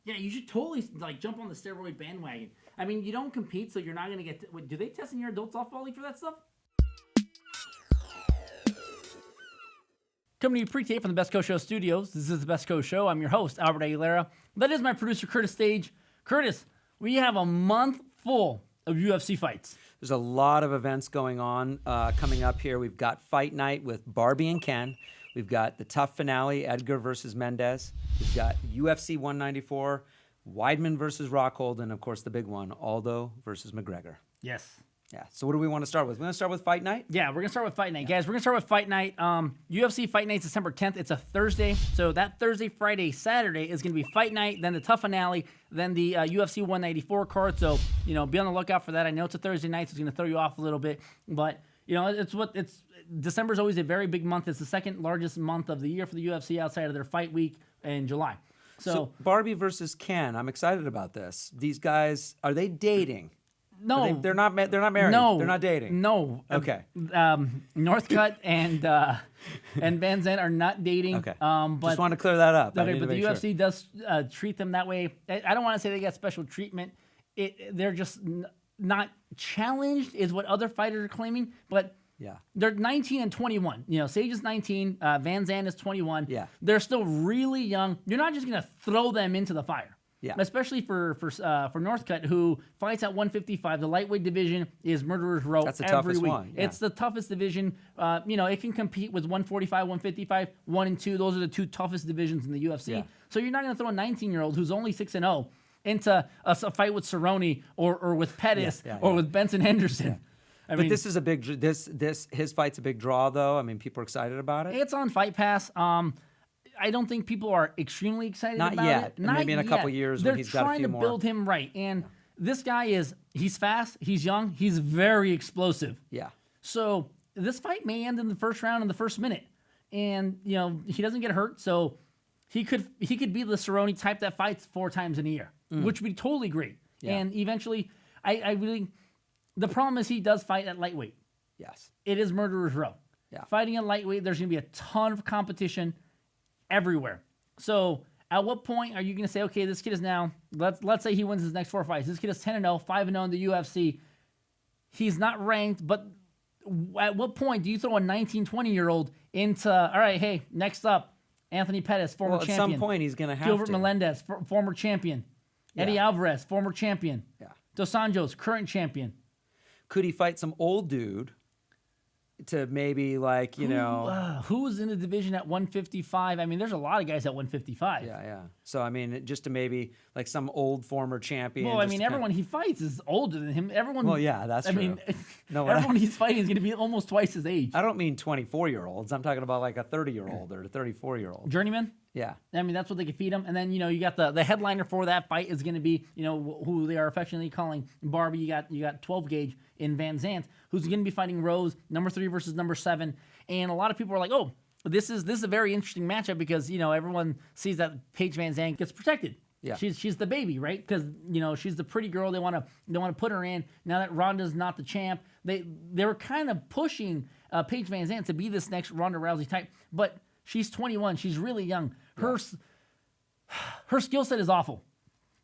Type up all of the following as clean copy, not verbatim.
Yeah, you should totally like jump on the steroid bandwagon. I mean, you don't compete, so you're not going to get... do they test in your adult softball league for that stuff? Coming to you pre-tape from the Best Coast Show studios. This is the Best Coast Show. I'm your host, Albert Aguilera. That is my producer, Curtis Stage. Curtis, we have a month full of UFC fights. There's a lot of events going on coming up here. We've got Fight Night with Barbie and Ken. We've got the TUF Finale, Edgar versus Mendes. We've got UFC 194, Weidman versus Rockhold, and of course the big one, Aldo versus McGregor. Yes. Yeah. So what do we want to start with? We want to start with Fight Night? Yeah, we're going to start with Fight Night. Guys, we're going to start with Fight Night. UFC Fight Night December 10th. It's a Thursday. So that Thursday, Friday, Saturday is going to be Fight Night, then the TUF Finale, then the UFC 194 card. So, be on the lookout for that. I know it's a Thursday night, so it's going to throw you off a little bit. But, December's always a very big month. It's the second largest month of the year for the UFC outside of their fight week in July. So Barbie versus Ken. I'm excited about this. These guys, are they dating? No, they're not married. No, they're not dating. No. Okay. Northcutt and Van Zandt are not dating. Okay. But just want to clear that up. Okay, but the UFC does treat them that way. I don't want to say they get special treatment. They're just not challenged, is what other fighters are claiming. But yeah, they're 19 and 21. Sage is 19. Van Zandt is 21. Yeah, they're still really young. You're not just gonna throw them into the fire. Yeah, especially for Northcutt, who fights at 155. The lightweight division is murderer's row. That's the every toughest week. one. Yeah. It's the toughest division. It can compete with 145, 155, 1 and 2. Those are the two toughest divisions in the UFC. Yeah. So you're not going to throw a 19-year-old who's only 6-0 into a fight with Cerrone or with Pettis or with Benson Henderson. Yeah. But this is a big. His fight's a big draw, though. I mean, people are excited about it. It's on Fight Pass. I don't think people are extremely excited about it. Not maybe in a couple years when he's got a few more. They're trying to build him right. And this guy he's fast, he's young, he's very explosive. Yeah. So this fight may end in the first round in the first minute. And, he doesn't get hurt, so he could be the Cerrone type that fights 4 times in a year, which would be totally great. Yeah. And eventually, the problem is he does fight at lightweight. Yes. It is murderer's row. Yeah. Fighting at lightweight, there's going to be a ton of competition everywhere. So at what point are you going to say, okay, this kid is now, let's say he wins his next 4 fights. This kid is 10-0, 5-0 in the UFC. He's not ranked, but at what point do you throw a 19, 20-year-old into, all right, hey, next up, Anthony Pettis, former champion. At some point he's going to have Gilbert Melendez, former champion. Yeah. Eddie Alvarez, former champion. Yeah. Dos Anjos, current champion. Could he fight some old dude to maybe who's in the division at 155? I mean, there's a lot of guys at 155. Yeah. So I mean, just to maybe like some old former champion. Well, I mean, everyone he fights is older than him. Everyone. Well, yeah, that's true. I mean, everyone he's fighting is going to be almost twice his age. I don't mean 24-year-olds. I'm talking about like a 30-year-old or a 34-year-old. Journeyman. Yeah. I mean, that's what they can feed him. And then, you got the headliner for that fight is going to be, who they are affectionately calling Barbie. You got 12 gauge in Van Zandt, who's going to be fighting Rose, number 3 versus number 7. And a lot of people are like, oh, this is a very interesting matchup because, everyone sees that Paige Van Zandt gets protected. Yeah. She's the baby, right? Because, she's the pretty girl. They want to put her in. Now that Ronda's not the champ, they were kind of pushing Paige Van Zandt to be this next Ronda Rousey type, but she's 21. She's really young. Her skill set is awful.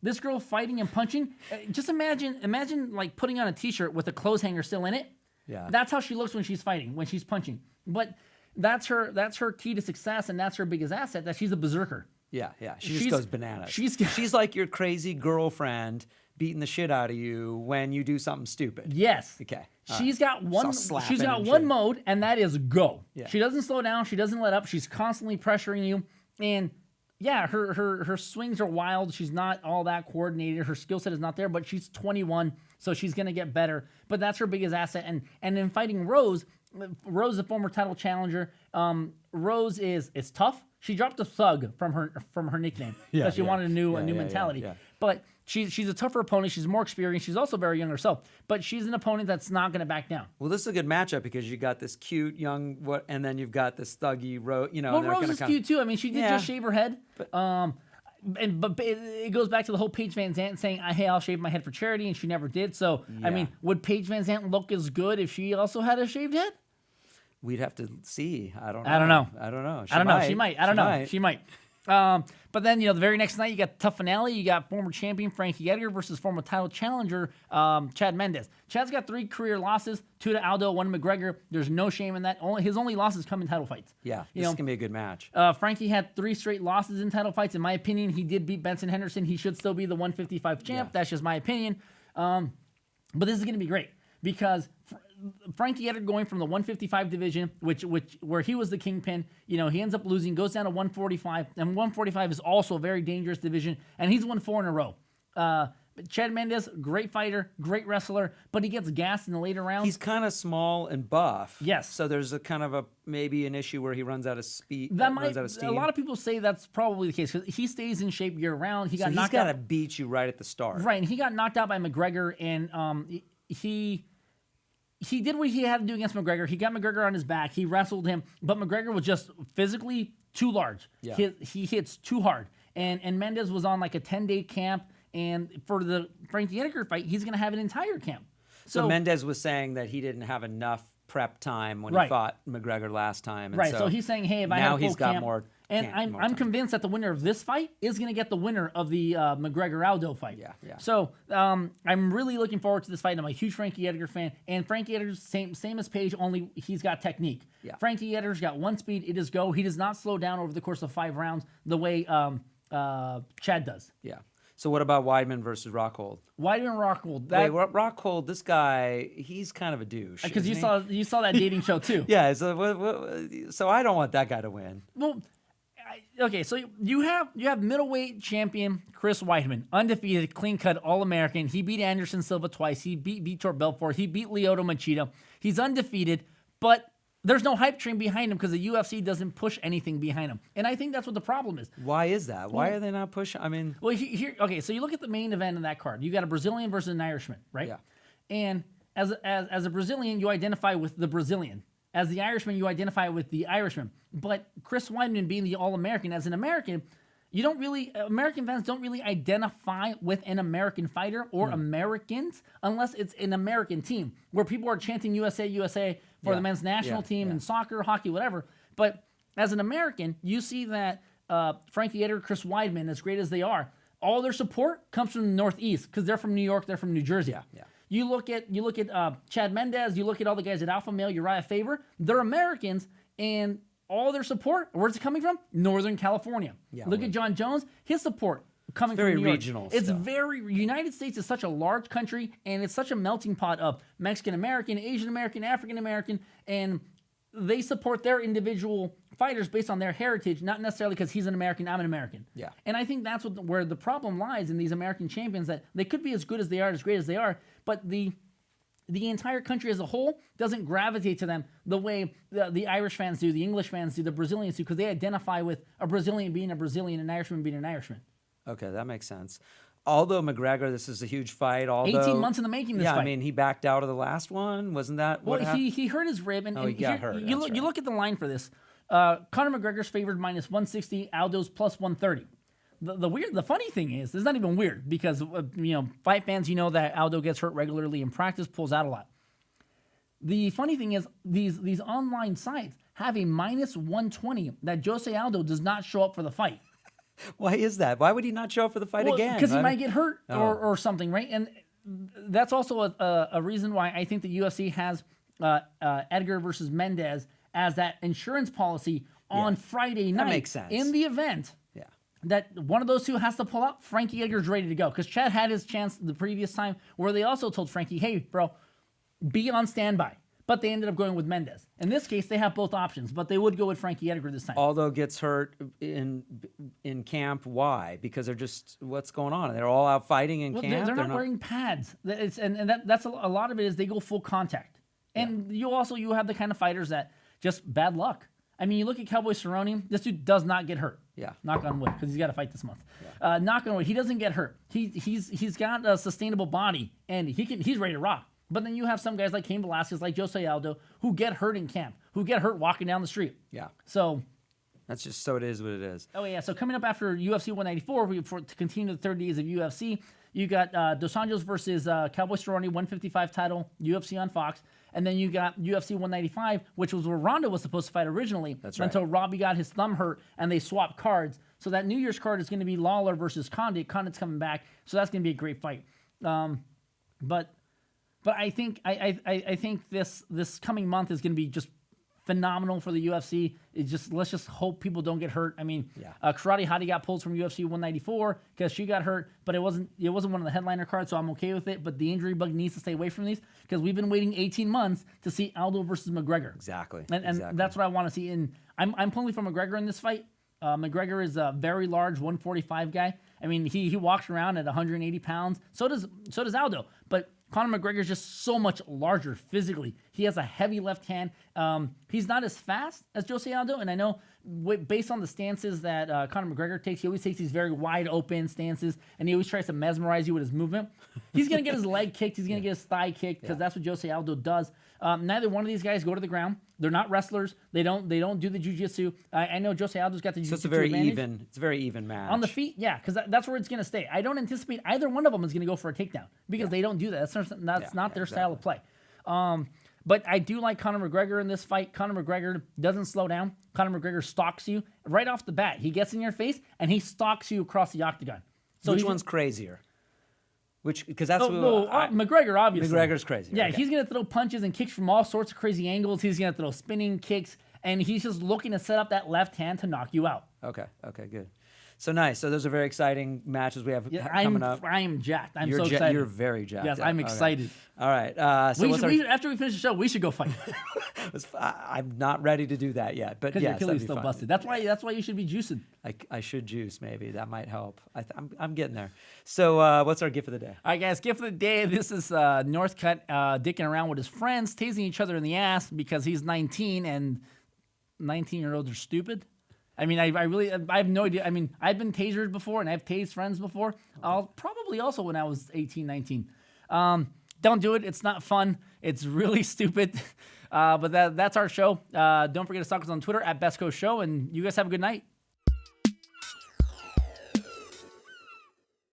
This girl fighting and punching. Just imagine like putting on a T-shirt with a clothes hanger still in it. Yeah. That's how she looks when she's fighting, when she's punching. But that's her key to success, and that's her biggest asset. That she's a berserker. Yeah. She just goes bananas. She's like your crazy girlfriend beating the shit out of you when you do something stupid. Yes. Okay. She's got one mode, and that is go. Yeah. She doesn't slow down. She doesn't let up. She's constantly pressuring you. And yeah, her swings are wild. She's not all that coordinated. Her skill set is not there, but she's 21, so she's going to get better. But that's her biggest asset. And in fighting Rose is a former title challenger. Rose is tough. She dropped a thug from her nickname because she wanted a new mentality. Yeah. But she's a tougher opponent. She's more experienced. She's also very young herself. But she's an opponent that's not going to back down. Well, this is a good matchup because you got this cute young, and then you've got this thuggy Rose. Well, Rose is cute too. I mean, she did just shave her head. But it goes back to the whole Paige Van Zandt saying, "Hey, I'll shave my head for charity," and she never did. So, I mean, would Paige Van Zandt look as good if she also had a shaved head? We'd have to see. I don't know. She might. I don't know. She might. But then, the very next night, you got the TUF Finale. You got former champion Frankie Edgar versus former title challenger Chad Mendes. Chad's got 3 career losses, 2 to Aldo, 1 to McGregor. There's no shame in that. His only losses come in title fights. Yeah, this is going to be a good match. Frankie had 3 straight losses in title fights. In my opinion, he did beat Benson Henderson. He should still be the 155 champ. That's just my opinion. But this is going to be great because Frankie Edgar going from the 155 division, where he was the kingpin, he ends up losing, goes down to 145, and 145 is also a very dangerous division, and he's won 4 in a row. Chad Mendes, great fighter, great wrestler, but he gets gassed in the later rounds. He's kind of small and buff. Yes. So there's a kind of maybe an issue where he runs out of speed. Runs out of steam. A lot of people say that's probably the case because he stays in shape year round. He's got to beat you right at the start. Right, and he got knocked out by McGregor, and he did what he had to do against McGregor. He got McGregor on his back. He wrestled him, but McGregor was just physically too large. Yeah. He hits too hard. And Mendes was on like a 10-day camp, and for the Frankie Edgar fight, he's going to have an entire camp. So Mendes was saying that he didn't have enough prep time when he fought McGregor last time. And so he's saying, hey, if I have a full he's got camp, more. And I'm convinced that the winner of this fight is going to get the winner of the McGregor-Aldo fight. Yeah. So I'm really looking forward to this fight. I'm a huge Frankie Edgar fan. And Frankie Edgar's same as Paige, only he's got technique. Yeah. Frankie Edgar's got one speed. It is go. He does not slow down over the course of 5 rounds the way Chad does. Yeah. So what about Weidman versus Rockhold? Weidman Rockhold. Rockhold, this guy, he's kind of a douche. Because you saw that dating show too. Yeah. So I don't want that guy to win. Well, okay, so you have middleweight champion Chris Weidman, undefeated, clean-cut, All-American. He beat Anderson Silva twice. He beat Vitor Belfort. He beat Lyoto Machida. He's undefeated, but there's no hype train behind him because the UFC doesn't push anything behind him. And I think that's what the problem is. Why is that? Why are they not pushing? I mean... Well, okay, so you look at the main event in that card. You got a Brazilian versus an Irishman, right? Yeah. And as a Brazilian, you identify with the Brazilian. As the Irishman, you identify with the Irishman. But Chris Weidman being the All-American, as an American, American fans don't really identify with an American fighter or Americans unless it's an American team where people are chanting USA, USA for the men's national team in soccer, hockey, whatever. But as an American, you see that Frankie Edgar, Chris Weidman, as great as they are, all their support comes from the Northeast because they're from New York, they're from New Jersey. Yeah. You look at Chad Mendes, you look at all the guys at Alpha Male, Uriah Faber, they're Americans, and all their support, where's it coming from? Northern California. Yeah, look at John Jones, his support coming from New York. Very regional It's stuff. United States is such a large country, and it's such a melting pot of Mexican-American, Asian-American, African-American, and they support their individual fighters based on their heritage, not necessarily because he's an American, I'm an American. Yeah. And I think that's where the problem lies in these American champions, that they could be as good as they are, as great as they are, but the entire country as a whole doesn't gravitate to them the way the Irish fans do, the English fans do, the Brazilians do, because they identify with a Brazilian being a Brazilian, an Irishman being an Irishman. Okay, that makes sense. Aldo McGregor, this is a huge fight. Aldo, 18 months in the making, this fight. Yeah, I mean, he backed out of the last one. Wasn't that what happened? He hurt his rib. And, he got hurt. You look at the line for this. Conor McGregor's favored minus 160, Aldo's plus 130. The funny thing is, it's not even weird because, fight fans, that Aldo gets hurt regularly in practice, pulls out a lot. The funny thing is, these online sites have a minus 120 that Jose Aldo does not show up for the fight. Why is that? Why would he not show up for the fight again? Because he might get hurt or something, right? And that's also a reason why I think the UFC has Edgar versus Mendes as that insurance policy on Friday night. That makes sense. In the event that one of those two has to pull out, Frankie Edgar's ready to go. Because Chad had his chance the previous time where they also told Frankie, hey, bro, be on standby. But they ended up going with Mendes. In this case, they have both options, but they would go with Frankie Edgar this time. Aldo gets hurt in camp. Why? Because they're just, what's going on? They're all out fighting in camp? They're not wearing pads. That's a lot of it is they go full contact. And you have the kind of fighters that just bad luck. I mean, you look at Cowboy Cerrone, this dude does not get hurt. Yeah. Knock on wood, because he's got to fight this month. Yeah. Knock on wood, he doesn't get hurt. He's got a sustainable body, and he's ready to rock. But then you have some guys like Cain Velasquez, like Jose Aldo, who get hurt in camp, who get hurt walking down the street. Yeah. So that's just so it is what it is. Oh, yeah. So coming up after UFC 194, to continue the 30 days of UFC, you got Dos Anjos versus Cowboy Cerrone, 155 title, UFC on Fox. And then you got UFC 195, which was where Ronda was supposed to fight originally. That's right. Until Robbie got his thumb hurt and they swapped cards. So that New Year's card is going to be Lawler versus Condit. Condit's coming back, so that's going to be a great fight. But I think I think this coming month is going to be just phenomenal for the UFC. Let's just hope people don't get hurt. I mean, Karate Hottie got pulled from UFC 194 because she got hurt, but it wasn't one of the headliner cards, so I'm okay with it. But the injury bug needs to stay away from these because we've been waiting 18 months to see Aldo versus McGregor. Exactly. And that's what I want to see. And I'm pulling for McGregor in this fight. McGregor is a very large 145 guy. I mean, he walks around at 180 pounds. So does Aldo. But Conor McGregor is just so much larger physically. He has a heavy left hand. He's not as fast as Jose Aldo, and I know based on the stances that Conor McGregor takes, he always takes these very wide open stances, and he always tries to mesmerize you with his movement. He's going to get his leg kicked. He's going to get his thigh kicked because that's what Jose Aldo does. Neither one of these guys go to the ground. They're not wrestlers. They don't do the jiu-jitsu. I know Jose Aldo's got the jiu-jitsu. So it's a very even match. On the feet, yeah, because that's where it's going to stay. I don't anticipate either one of them is going to go for a takedown because they don't do that. That's not their style of play. But I do like Conor McGregor in this fight. Conor McGregor doesn't slow down. Conor McGregor stalks you right off the bat. He gets in your face and he stalks you across the octagon. So which one's crazier? Because that's McGregor, obviously. McGregor's crazy. Yeah, he's going to throw punches and kicks from all sorts of crazy angles. He's going to throw spinning kicks, and he's just looking to set up that left hand to knock you out. Okay, good. So nice. So those are very exciting matches we have coming up. I am jacked. I'm so excited. You're very jacked. Yes, I'm excited. All right. So after we finish the show, we should go fight. I'm not ready to do that yet, but because your Achilles still busted. That's why you should be juicing. I should juice. Maybe that might help. I'm getting there. So what's our gift of the day? All right, guys. Gift of the day. This is Northcutt dicking around with his friends, tasing each other in the ass because he's 19 and 19-year-olds are stupid. I mean, I have no idea. I mean, I've been tasered before, and I've tased friends before. I'll probably also when I was 18, 19. Don't do it. It's not fun. It's really stupid. But that's our show. Don't forget to stalk us on Twitter @BestCoastShow, and you guys have a good night.